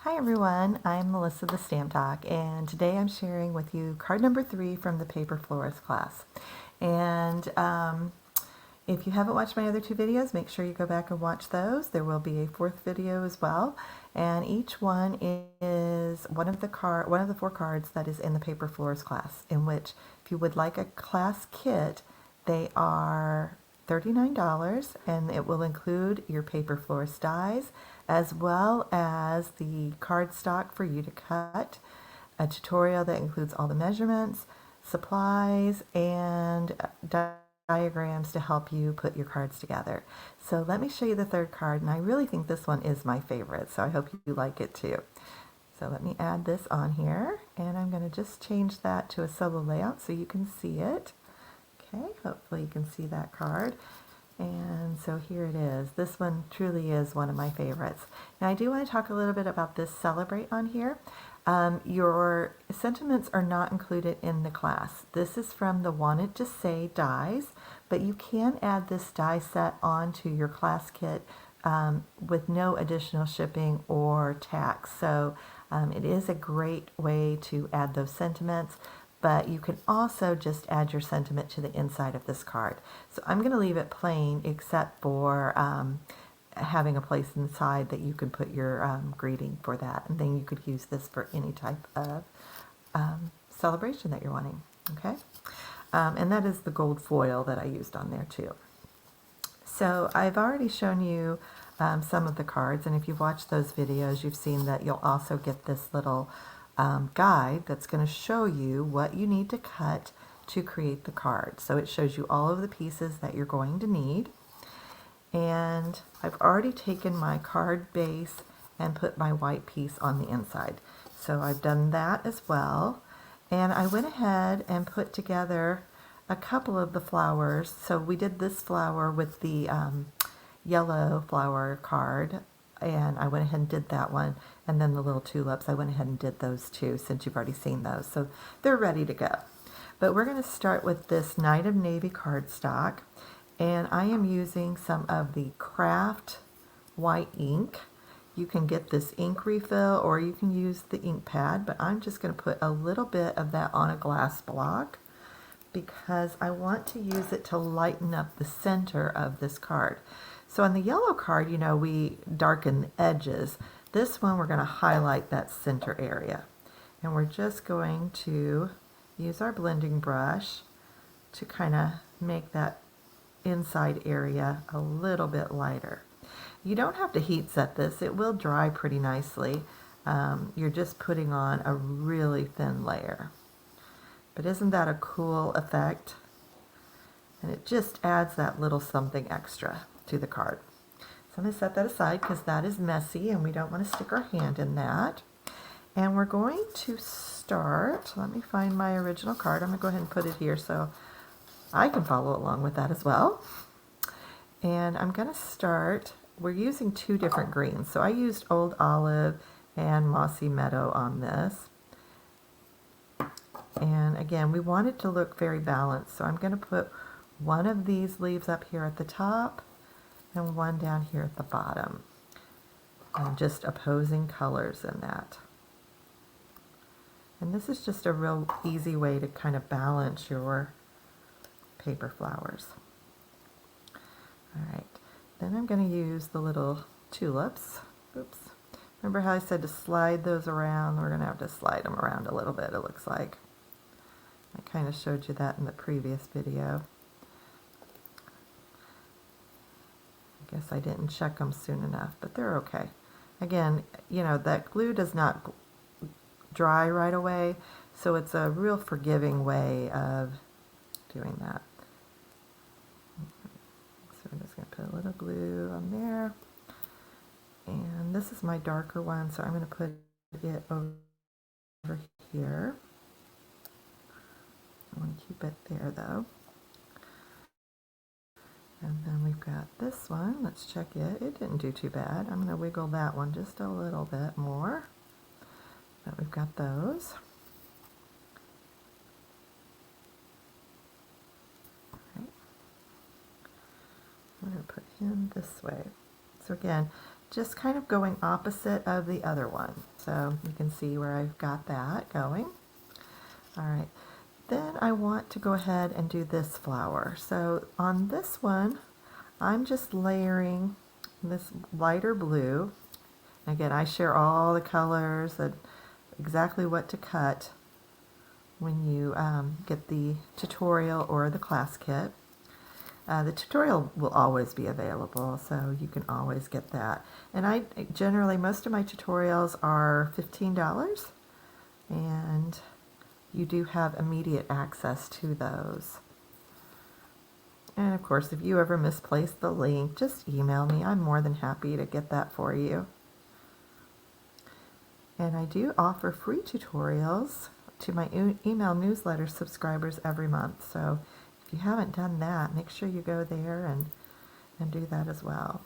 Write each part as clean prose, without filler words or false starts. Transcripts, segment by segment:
Hi everyone, I'm Melissa the Stamp Doc, and today I'm sharing with you card number 3 from the Paper Florist class. And if you haven't watched my other 2 videos, make sure you go back and watch those. There will be a 4th video as well, and each one is one of the 4 cards that is in the Paper Florist class, in which if you would like a class kit, they are $39, and it will include your Paper Florist dies as well as the cardstock for you to cut, a tutorial that includes all the measurements, supplies, and diagrams to help you put your cards together. So let me show you the 3rd card, and I really think this one is my favorite, so I hope you like it too. So let me add this on here, and I'm going to just change that to a solo layout so you can see it. Okay, hopefully you can see that card. And so here it is. This one truly is one of my favorites. Now I do want to talk a little bit about this Celebrate on here. Your sentiments are not included in the class. This is from the Wanted to Say dies, but you can add this die set onto your class kit with no additional shipping or tax. So it is a great way to add those sentiments. But you can also just add your sentiment to the inside of this card. So I'm going to leave it plain except for having a place inside that you can put your greeting for that. And then you could use this for any type of celebration that you're wanting. Okay, and that is the gold foil that I used on there too. So I've already shown you some of the cards, and if you've watched those videos, you've seen that you'll also get this little guide that's going to show you what you need to cut to create the card. So it shows you all of the pieces that you're going to need. And I've already taken my card base and put my white piece on the inside. So I've done that as well. And I went ahead and put together a couple of the flowers. So we did this flower with the yellow flower card, and I went ahead and did that one, and then the little tulips, I went ahead and did those too, since you've already seen those, so they're ready to go. But we're going to start with this Night of Navy cardstock, and I am using some of the Craft white ink. You can get this ink refill, or you can use the ink pad, but I'm just going to put a little bit of that on a glass block because I want to use it to lighten up the center of this card. So on the yellow card, you know, we darken the edges. This one, we're going to highlight that center area. And we're just going to use our blending brush to kind of make that inside area a little bit lighter. You don't have to heat set this. It will dry pretty nicely. You're just putting on a really thin layer. But isn't that a cool effect? And it just adds that little something extra to the card. So I'm going to set that aside because that is messy and we don't want to stick our hand in that. And we're going to start, let me find my original card. I'm going to go ahead and put it here so I can follow along with that as well. And I'm going to start, we're using 2 different greens. So I used Old Olive and Mossy Meadow on this. And again, we want it to look very balanced. So I'm going to put one of these leaves up here at the top and one down here at the bottom. And just opposing colors in that. And this is just a real easy way to kind of balance your paper flowers. All right, then I'm going to use the little tulips. Oops. Remember how I said to slide those around? We're going to have to slide them around a little bit, it looks like. I kind of showed you that in the previous video. I guess I didn't check them soon enough, but they're okay. Again, you know, that glue does not dry right away, so it's a real forgiving way of doing that. So I'm just going to put a little glue on there. And this is my darker one, so I'm going to put it over here. I want to keep it there though. And then we've got this one. Let's check it. It didn't do too bad. I'm going to wiggle that one just a little bit more. But we've got those. Right. I'm going to put him this way. So again, just kind of going opposite of the other one. So you can see where I've got that going. All right, then I want to go ahead and do this flower. So on this one, I'm just layering this lighter blue. Again, I share all the colors and exactly what to cut when you get the tutorial or the class kit. The tutorial will always be available, so you can always get that. And I generally, most of my tutorials are $15, and you do have immediate access to those. And of course, if you ever misplace the link, just email me. I'm more than happy to get that for you. And I do offer free tutorials to my email newsletter subscribers every month. So if you haven't done that, make sure you go there and do that as well.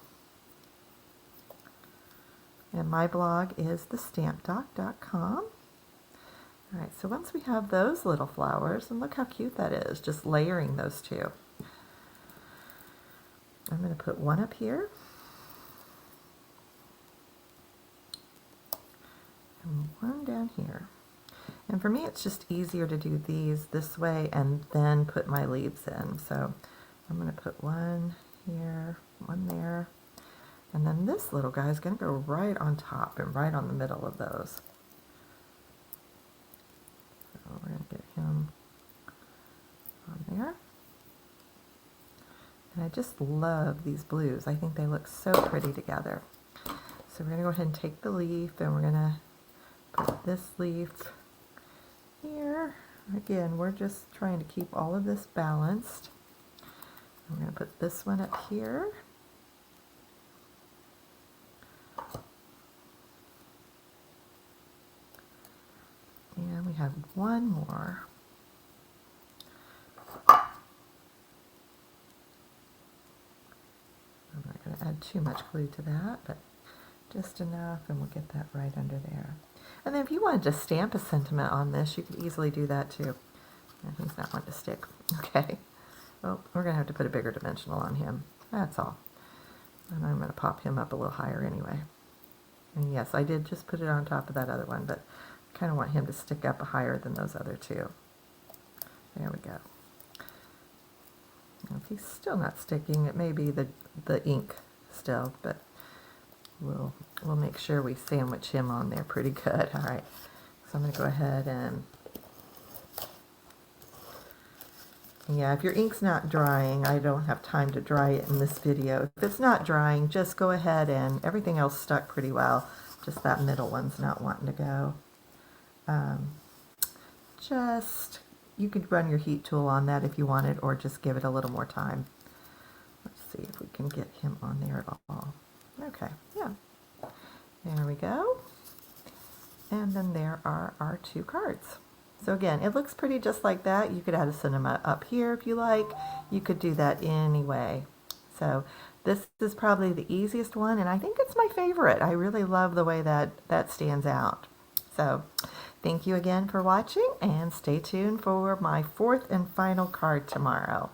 And my blog is thestampdoc.com. All right, so once we have those little flowers, and look how cute that is, just layering those two. I'm going to put one up here. And one down here. And for me, it's just easier to do these this way and then put my leaves in. So I'm going to put one here, one there, and then this little guy is going to go right on top and right on the middle of those. So we're going to get him on there. And I just love these blues. I think they look so pretty together. So we're going to go ahead and take the leaf, and we're going to put this leaf here. Again, we're just trying to keep all of this balanced. I'm going to put this one up here. And we have one more. I'm not going to add too much glue to that, but just enough, and we'll get that right under there. And then if you wanted to stamp a sentiment on this, you could easily do that too. And he's not wanting to stick. Okay. Well, we're going to have to put a bigger dimensional on him. That's all. And I'm going to pop him up a little higher anyway. And yes, I did just put it on top of that other one, but I kind of want him to stick up higher than those other two. There we go. If he's still not sticking, it may be the ink still, but we'll make sure we sandwich him on there pretty good. All right, so I'm going to go ahead and, yeah, if your ink's not drying, I don't have time to dry it in this video. If it's not drying, just go ahead, and everything else stuck pretty well. Just that middle one's not wanting to go. You could run your heat tool on that if you wanted, or just give it a little more time. Let's see if we can get him on there at all. Okay, yeah. There we go. And then there are our two cards. So again, it looks pretty just like that. You could add a sentiment up here if you like. You could do that anyway. So this is probably the easiest one, and I think it's my favorite. I really love the way that stands out. So thank you again for watching, and stay tuned for my fourth and final card tomorrow.